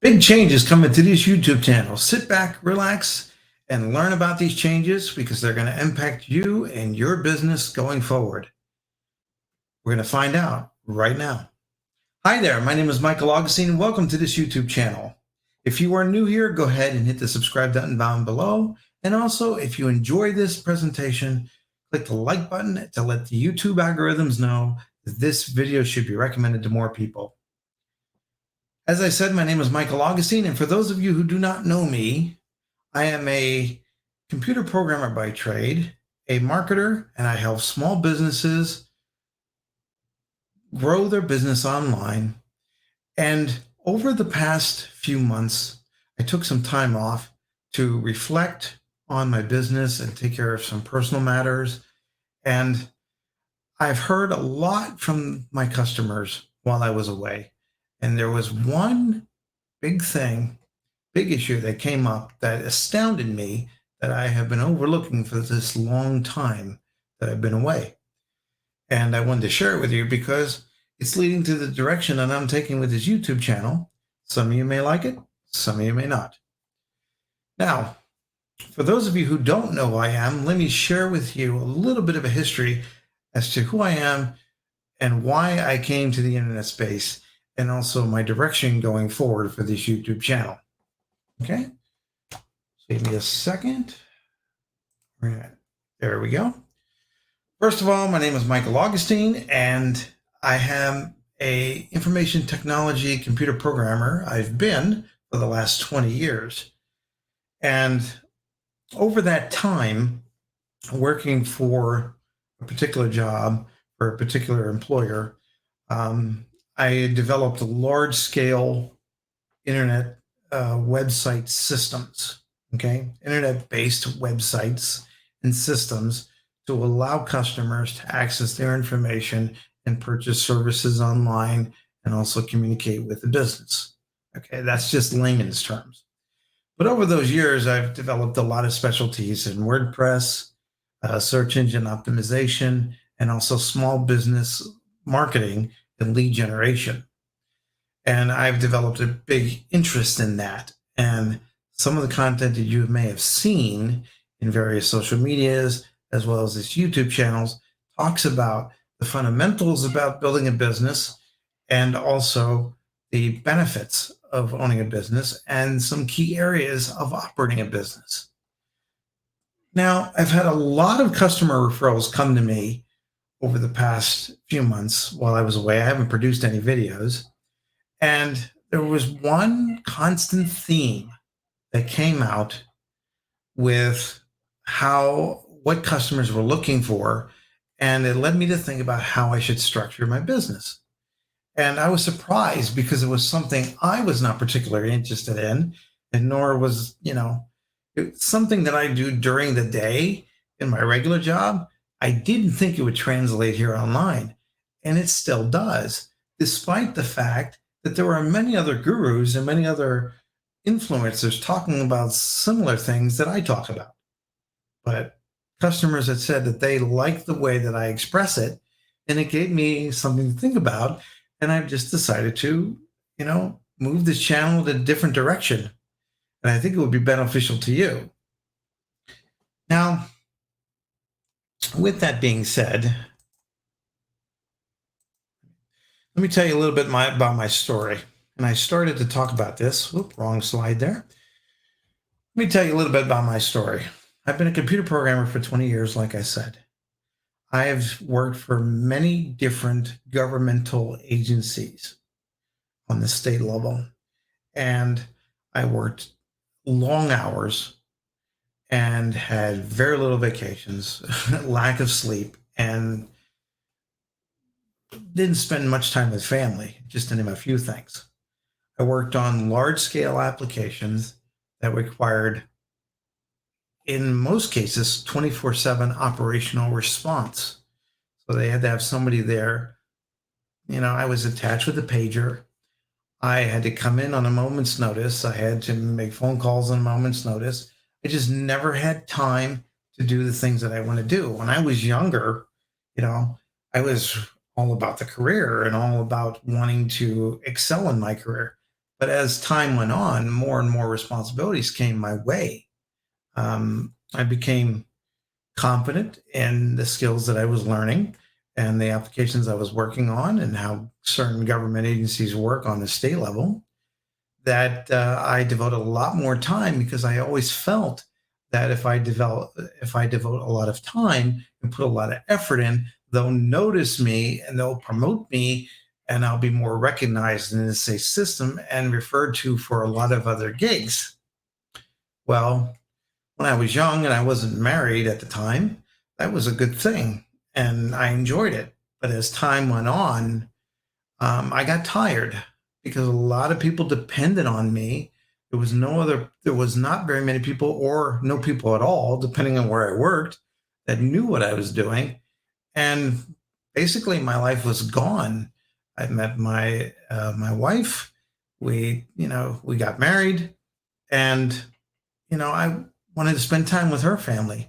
Big changes coming to this YouTube channel. Sit back, relax, and learn about these changes because they're going to impact you and your business going forward. We're going to find out right now. Hi there, my name is Michael Augustine. Welcome to this YouTube channel. If you are new here, go ahead and hit the subscribe button down below. And also, if you enjoy this presentation, click the like button to let the YouTube algorithms know that this video should be recommended to more people. As I said, my name is Michael Augustine, and for those of you who do not know me, I am a computer programmer by trade, a marketer, and I help small businesses grow their business online. And over the past few months, I took some time off to reflect on my business and take care of some personal matters. And I've heard a lot from my customers while I was away. And there was one big issue that came up that astounded me that I have been overlooking for this long time that I've been away. And I wanted to share it with you because it's leading to the direction that I'm taking with this YouTube channel. Some of you may like it, some of you may not. Now, for those of you who don't know who I am, let me share with you a little bit of a history as to who I am and why I came to the internet space, and also my direction going forward for this YouTube channel. Okay, so give me a second. There we go. First of all, my name is Michael Augustine, and I am a information technology computer programmer. I've been for the last 20 years. And over that time, working for a particular job for a particular employer, I developed large-scale internet website systems, internet-based websites and systems to allow customers to access their information and purchase services online and also communicate with the business. Okay, that's just layman's terms. But over those years, I've developed a lot of specialties in WordPress, search engine optimization, and also small business marketing and lead generation. And I've developed a big interest in that. And some of the content that you may have seen in various social medias, as well as this YouTube channels, talks about the fundamentals about building a business and also the benefits of owning a business and some key areas of operating a business. Now, I've had a lot of customer referrals come to me over the past few months while I was away. I haven't produced any videos. And there was one constant theme that came out with what customers were looking for. And it led me to think about how I should structure my business. And I was surprised because it was something I was not particularly interested in, and nor was, it's something that I do during the day in my regular job. I didn't think it would translate here online, and it still does, despite the fact that there are many other gurus and many other influencers talking about similar things that I talk about. But customers had said that they like the way that I express it, and it gave me something to think about. And I've just decided to, move this channel in a different direction. And I think it would be beneficial to you. Now, with that being said, let me tell you a little bit about my story. And I started to talk about this. Wrong slide there. Let me tell you a little bit about my story. I've been a computer programmer for 20 years, like I said. I've worked for many different governmental agencies on the state level. And I worked long hours and had very little vacations, lack of sleep, and didn't spend much time with family, just to name a few things. I worked on large-scale applications that required, in most cases, 24/7 operational response. So they had to have somebody there. I was attached with a pager. I had to come in on a moment's notice. I had to make phone calls on a moment's notice. I just never had time to do the things that I want to do. When I was younger, I was all about the career and all about wanting to excel in my career. But as time went on, more and more responsibilities came my way. I became confident in the skills that I was learning and the applications I was working on and how certain government agencies work on the state level, that I devoted a lot more time because I always felt that if I devote a lot of time and put a lot of effort in, they'll notice me and they'll promote me, and I'll be more recognized in this say system and referred to for a lot of other gigs. Well, when I was young and I wasn't married at the time, that was a good thing, and I enjoyed it. But as time went on, I got tired because a lot of people depended on me. There was not very many people or no people at all, depending on where I worked, that knew what I was doing. And basically, my life was gone. I met my wife. We got married, and I wanted to spend time with her family,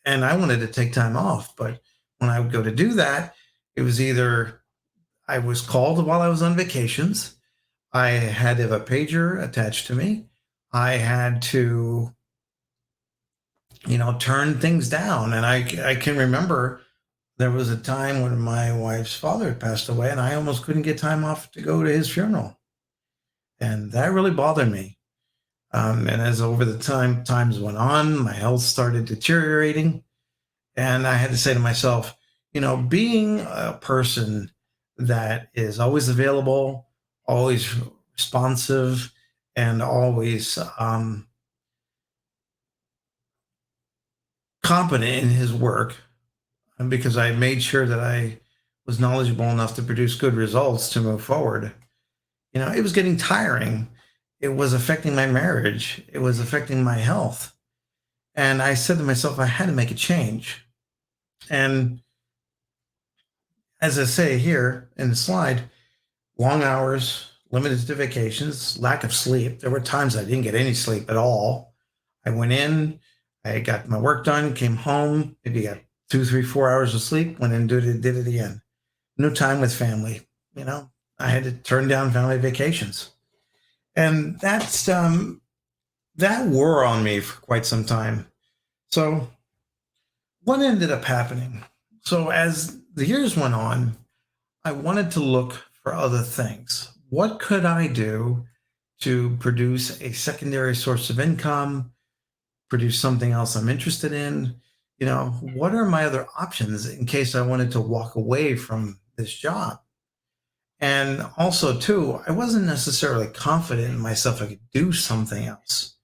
and I wanted to take time off. But when I would go to do that, it was either I was called while I was on vacations. I had to have a pager attached to me. I had to, turn things down. And I can remember there was a time when my wife's father had passed away, and I almost couldn't get time off to go to his funeral. And that really bothered me. And as over the times went on, my health started deteriorating. And I had to say to myself, being a person that is always available, always responsive, and always competent in his work, and because I made sure that I was knowledgeable enough to produce good results to move forward, it was getting tiring. It was affecting my marriage. It was affecting my health. And I said to myself, I had to make a change. And as I say here in the slide, long hours, limited to vacations, lack of sleep. There were times I didn't get any sleep at all. I went in, I got my work done, came home, maybe got 2, 3, 4 hours of sleep, went in and did it again. No time with family. You know, I had to turn down family vacations. And that wore on me for quite some time. So what ended up happening? So as the years went on, I wanted to look for other things. What could I do to produce a secondary source of income, produce something else I'm interested in? What are my other options in case I wanted to walk away from this job? And also, too, I wasn't necessarily confident in myself I could do something else.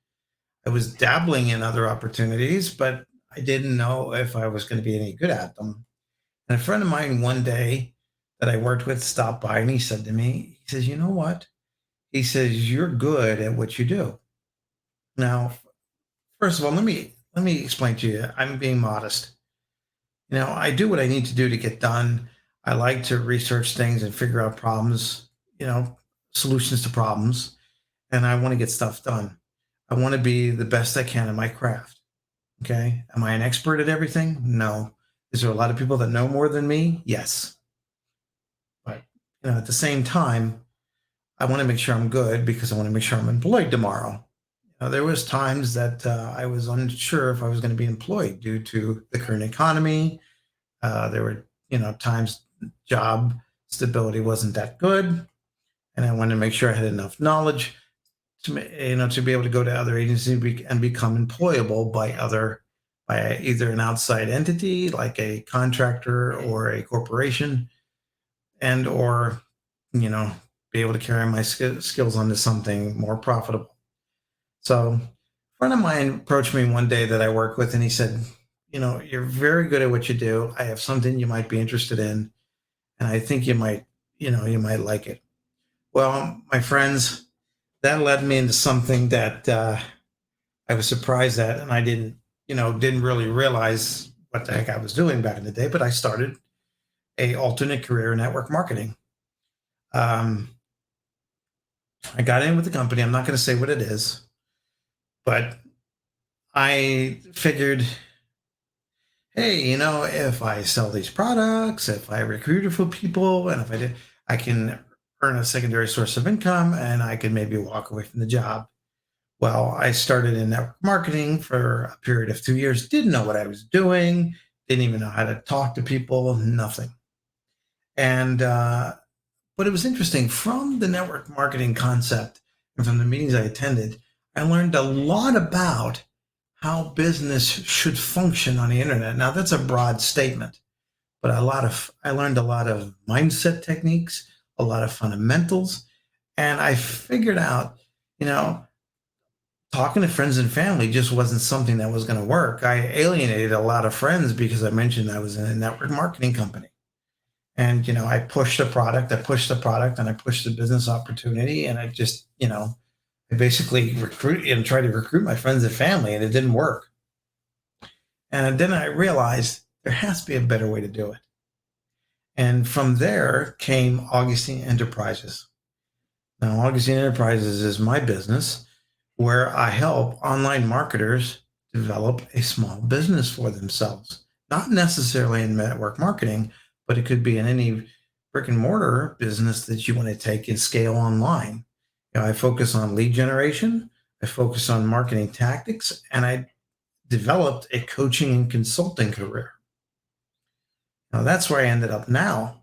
I was dabbling in other opportunities, but I didn't know if I was going to be any good at them. And a friend of mine one day that I worked with stopped by and he said to me, he says, "You know what?" He says, "You're good at what you do." Now, first of all, let me explain to you. I'm being modest. I do what I need to do to get done. I like to research things and figure out problems, solutions to problems, and I want to get stuff done. I want to be the best I can in my craft. Okay. Am I an expert at everything? No. Is there a lot of people that know more than me? Yes. But at the same time, I want to make sure I'm good because I want to make sure I'm employed tomorrow. There was times that I was unsure if I was going to be employed due to the current economy. There were, times job stability wasn't that good, and I wanted to make sure I had enough knowledge to be able to go to other agencies and become employable by either an outside entity like a contractor or a corporation, and or you know be able to carry my skills onto something more profitable. So a friend of mine approached me one day that I work with, and he said, "You're very good at what you do. I have something you might be interested in, and I think you might like it." Well, my friends, that led me into something that I was surprised at, and I didn't really realize what the heck I was doing back in the day. But I started a alternate career in network marketing. Um, I got in with the company. I'm not going to say what it is, but I figured, hey, if I sell these products, if I recruit for people, and if I did, I can earn a secondary source of income and I could maybe walk away from the job. Well, I started in network marketing for a period of 2 years, didn't know what I was doing, didn't even know how to talk to people, nothing. And, but it was interesting from the network marketing concept and from the meetings I attended, I learned a lot about how business should function on the internet. Now, that's a broad statement, but I learned a lot of mindset techniques, a lot of fundamentals, and I figured out, you know, talking to friends and family just wasn't something that was going to work. I alienated a lot of friends because I mentioned I was in a network marketing company. And, I pushed the product, and I pushed the business opportunity. And I just, I basically recruit and try to recruit my friends and family, and it didn't work. And then I realized there has to be a better way to do it. And from there came Augustine Enterprises. Now, Augustine Enterprises is my business where I help online marketers develop a small business for themselves. Not necessarily in network marketing, but it could be in any brick and mortar business that you want to take and scale online. I focus on lead generation, I focus on marketing tactics, and I developed a coaching and consulting career. Now, that's where I ended up now.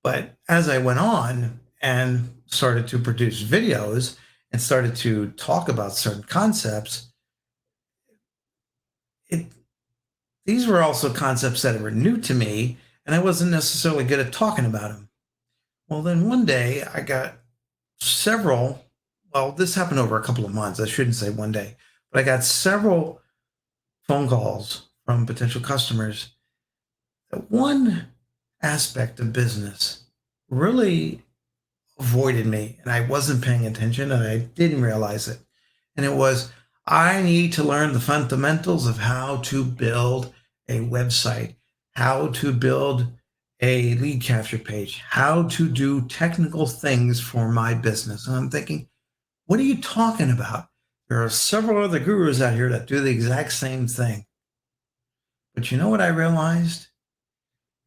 But as I went on and started to produce videos and started to talk about certain concepts, it these were also concepts that were new to me, and I wasn't necessarily good at talking about them. Well, then one day I got several, well, this happened over a couple of months. I shouldn't say one day, but I got several phone calls from potential customers that one aspect of business really avoided me and I wasn't paying attention and I didn't realize it. And it was, I need to learn the fundamentals of how to build a website, how to build a lead capture page, how to do technical things for my business. And I'm thinking, what are you talking about? There are several other gurus out here that do the exact same thing. But you know what I realized?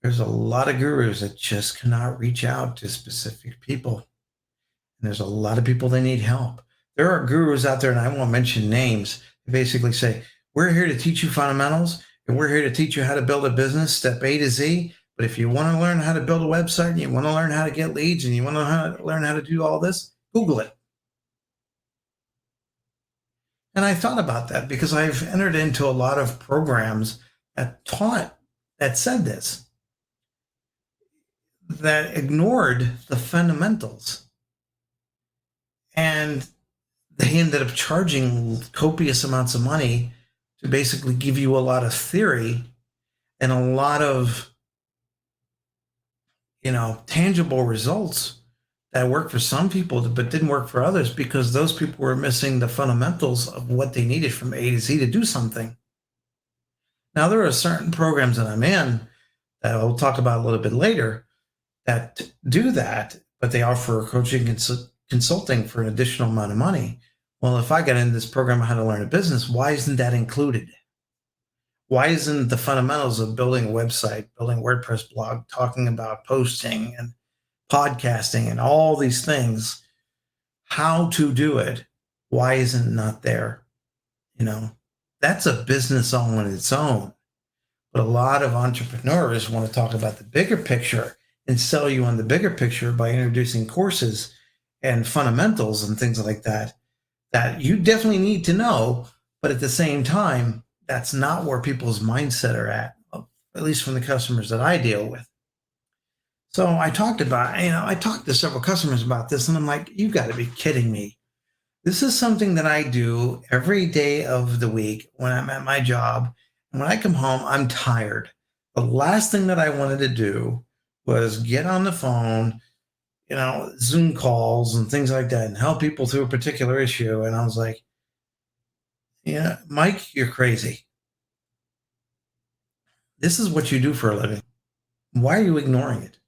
There's a lot of gurus that just cannot reach out to specific people. And there's a lot of people that need help. There are gurus out there, and I won't mention names, that basically say, we're here to teach you fundamentals, and we're here to teach you how to build a business, step A to Z. But if you want to learn how to build a website, and you want to learn how to get leads, and you want to learn how to do all this, Google it. And I thought about that because I've entered into a lot of programs that said this, that ignored the fundamentals. And they ended up charging copious amounts of money to basically give you a lot of theory and a lot of, tangible results that worked for some people, but didn't work for others because those people were missing the fundamentals of what they needed from A to Z to do something. Now, there are certain programs that I'm in that I'll talk about a little bit later that do that, but they offer coaching and consulting for an additional amount of money. Well, if I got into this program on how to learn a business, why isn't that included? Why isn't the fundamentals of building a website, building a WordPress blog, talking about posting and podcasting and all these things, how to do it? Why isn't it not there? That's a business all on its own. But a lot of entrepreneurs want to talk about the bigger picture and sell you on the bigger picture by introducing courses and fundamentals and things like that you definitely need to know. But at the same time, that's not where people's mindset are at least from the customers that I deal with. So I talked to several customers about this, and I'm like, you got to be kidding me. This is something that I do every day of the week when I'm at my job. And when I come home, I'm tired. The last thing that I wanted to do was get on the phone, Zoom calls and things like that and help people through a particular issue. And I was like, yeah, Mike, you're crazy. This is what you do for a living. Why are you ignoring it?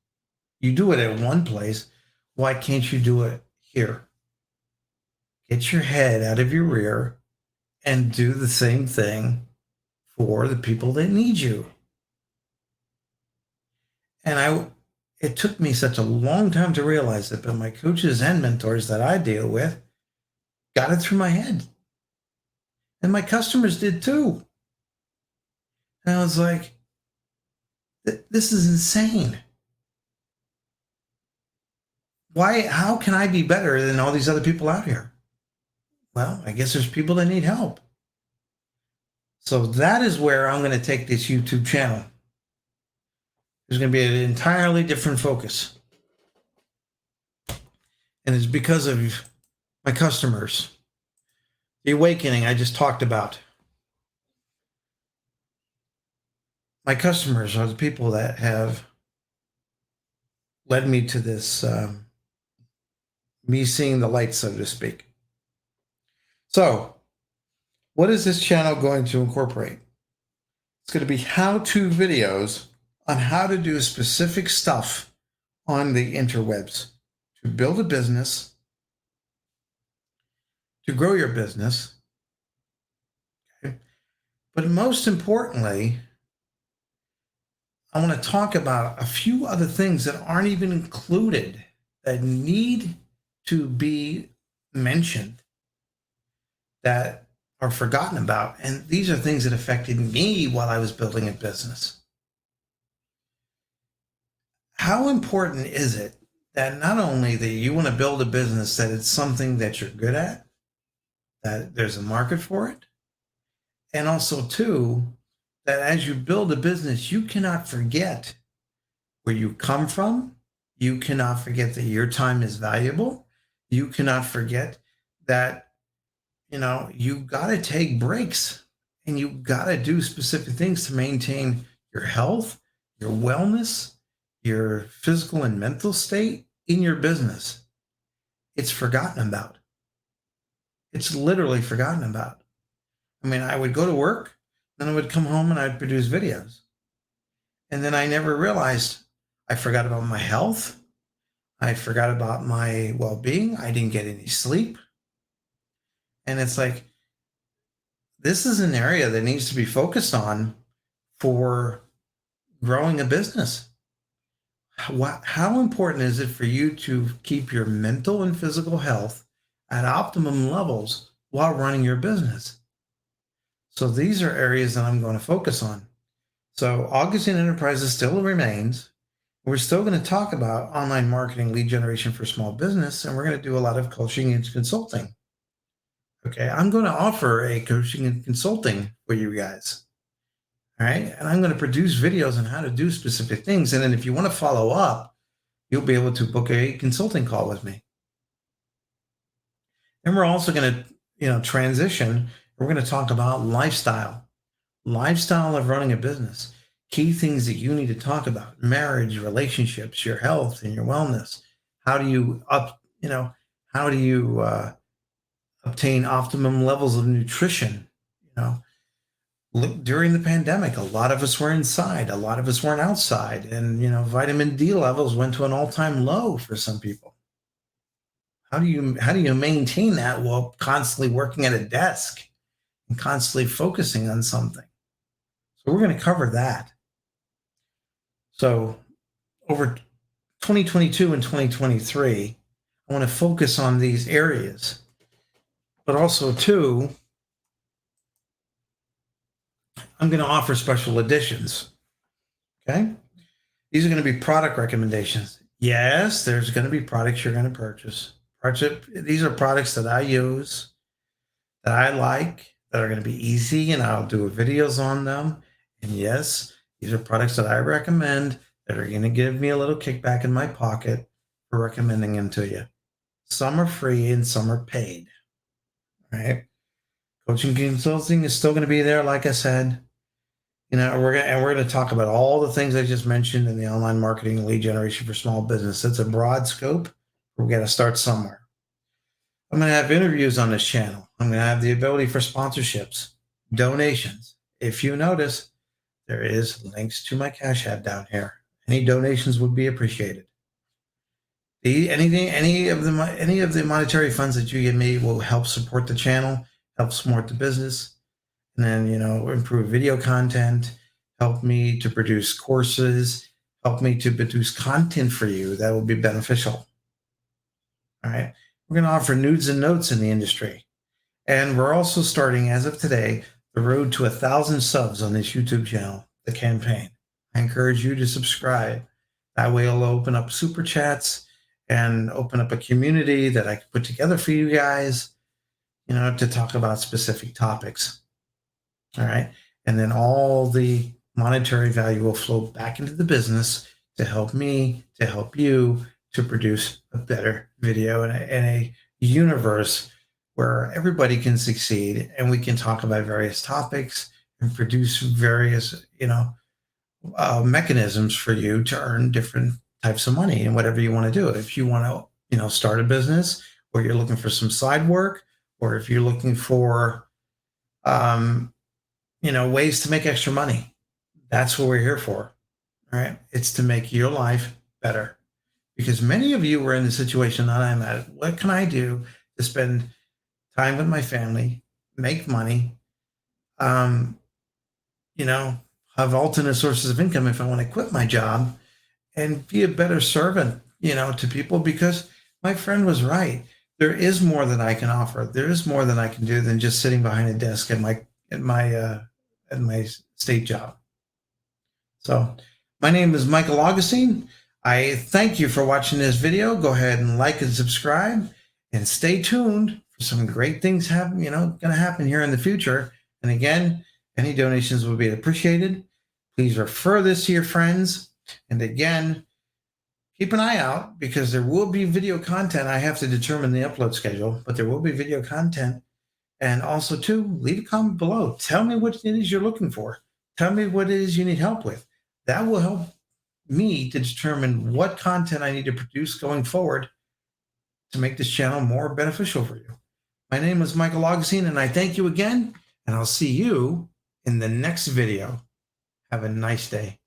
You do it at one place. Why can't you do it here? Get your head out of your rear and do the same thing for the people that need you. And it took me such a long time to realize it, but my coaches and mentors that I deal with got it through my head. And my customers did too. And I was like, this is insane. Why? How can I be better than all these other people out here? Well, I guess there's people that need help. So that is where I'm going to take this YouTube channel. There's going to be an entirely different focus. And it's because of my customers. The awakening I just talked about. My customers are the people that have led me to this, me seeing the light, so to speak. So, what is this channel going to incorporate? It's going to be how-to videos on how to do specific stuff on the interwebs to build a business, to grow your business. Okay? But most importantly, I want to talk about a few other things that aren't even included that need to be mentioned, that are forgotten about. And these are things that affected me while I was building a business. How important is it that not only that you want to build a business, that it's something that you're good at, that there's a market for it, and also too, that as you build a business, you cannot forget where you come from. You cannot forget that your time is valuable. You cannot forget that, you got to take breaks and you got to do specific things to maintain your health, your wellness, your physical and mental state in your business. It's forgotten about. It's literally forgotten about. I mean, I would go to work, then I would come home and I'd produce videos. And then I never realized I forgot about my health. I forgot about my well-being. I didn't get any sleep. And it's like, this is an area that needs to be focused on for growing a business. How important is it for you to keep your mental and physical health at optimum levels while running your business? So these are areas that I'm going to focus on. So Augustine Enterprises still remains. We're still going to talk about online marketing, lead generation for small business, and we're going to do a lot of coaching and consulting. Okay, I'm going to offer a coaching and consulting for you guys. All right, and I'm going to produce videos on how to do specific things. And then if you want to follow up, you'll be able to book a consulting call with me. And we're also going to, transition. We're going to talk about lifestyle of running a business, key things that you need to talk about: marriage, relationships, your health, and your wellness. How do you obtain optimum levels of nutrition? During the pandemic, a lot of us were inside, a lot of us weren't outside, and vitamin D levels went to an all-time low for some people. How do you maintain that while constantly working at a desk and constantly focusing on something? So we're going to cover that. So over 2022 and 2023, I want to focus on these areas, but also too, I'm going to offer special editions. Okay. These are going to be product recommendations. Yes, there's going to be products you're going to purchase. These are products that I use, that I like, that are going to be easy, and I'll do videos on them. And yes, these are products that I recommend that are going to give me a little kickback in my pocket for recommending them to you. Some are free and some are paid. All right. Coaching consulting is still going to be there, like I said. We're going to talk about all the things I just mentioned in the online marketing lead generation for small business. It's a broad scope. We've got to start somewhere. I'm going to have interviews on this channel. I'm going to have the ability for sponsorships, donations. If you notice, there is links to my Cash App down here. Any donations would be appreciated. Any of the monetary funds that you give me will help support the channel, help support the business, and then improve video content, help me to produce courses, help me to produce content for you that will be beneficial. All right. We're going to offer nudes and notes in the industry. And we're also starting, as of today, the road to 1,000 subs on this YouTube channel, the campaign. I encourage you to subscribe. That way, it'll open up super chats and open up a community that I can put together for you guys, to talk about specific topics. All right. And then all the monetary value will flow back into the business to help me, to help you to produce a better video and a universe where everybody can succeed and we can talk about various topics and produce various, mechanisms for you to earn different types of money and whatever you want to do. If you want to, start a business, or you're looking for some side work, or if you're looking for, ways to make extra money, that's what we're here for. All right. It's to make your life better, because many of you are in the situation that I'm at. What can I do to spend time with my family, make money, um, have alternate sources of income if I want to quit my job and be a better servant, to people? Because my friend was right. There is more that I can offer. There is more that I can do than just sitting behind a desk at my state job. So my name is Michael Augustine. I thank you for watching this video. Go ahead and like and subscribe, and stay tuned for some great things going to happen here in the future. And again, any donations will be appreciated. Please refer this to your friends. And again, keep an eye out, because there will be video content. I have to determine the upload schedule, but there will be video content. And also, too, leave a comment below. Tell me what it is you're looking for. Tell me what it is you need help with. That will help me to determine what content I need to produce going forward to make this channel more beneficial for you. My name is Michael Augustine, and I thank you again, and I'll see you in the next video. Have a nice day.